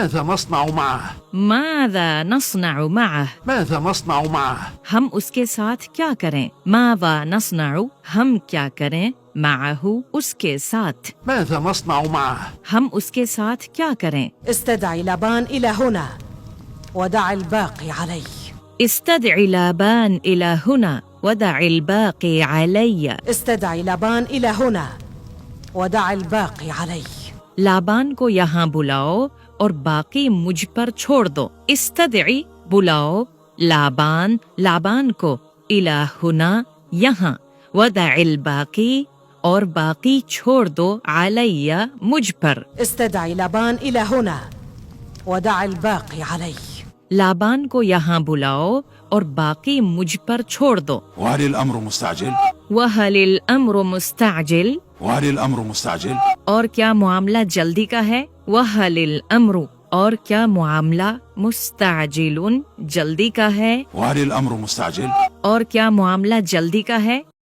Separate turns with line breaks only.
ماذا نصنع معه؟
मादा नस्नाउ माह
ماذا نصنع معه؟
हम उसके साथ क्या करें। मादा नस्नाउ हम क्या करें। माहू उसके साथ।
ماذا نصنع معه؟
हम उसके साथ क्या करें।
استدعي لابان إلى هنا ودع الباقي علي.
استدعي لابان إلى هنا ودع الباقي علي.
استدعي لابان إلى هنا ودع الباقي علي.
लाबान को यहाँ बुलाओ और बाकी मुझ पर छोड़ दो। इस्तदई बुलाओ लाबान लाबान को इला हुना यहाँ वदइल बाकी और बाकी छोड़ दो अलैया मुझ पर।
استدعي लबान إلى هنا ودع الباقي علي.
लाबान को यहाँ बुलाओ और बाकी मुझ पर छोड़ दो।
وهل الأمر مستعجل؟
वहलिल अम्रु मुस्ताजिल
وهل الأمر مستعجل؟
और क्या मामला जल्दी का है। वहलिल अम्रु और क्या मामला मुस्ताजिलुन जल्दी का है।
وهل الأمر مستعجل؟
और क्या मामला जल्दी का है।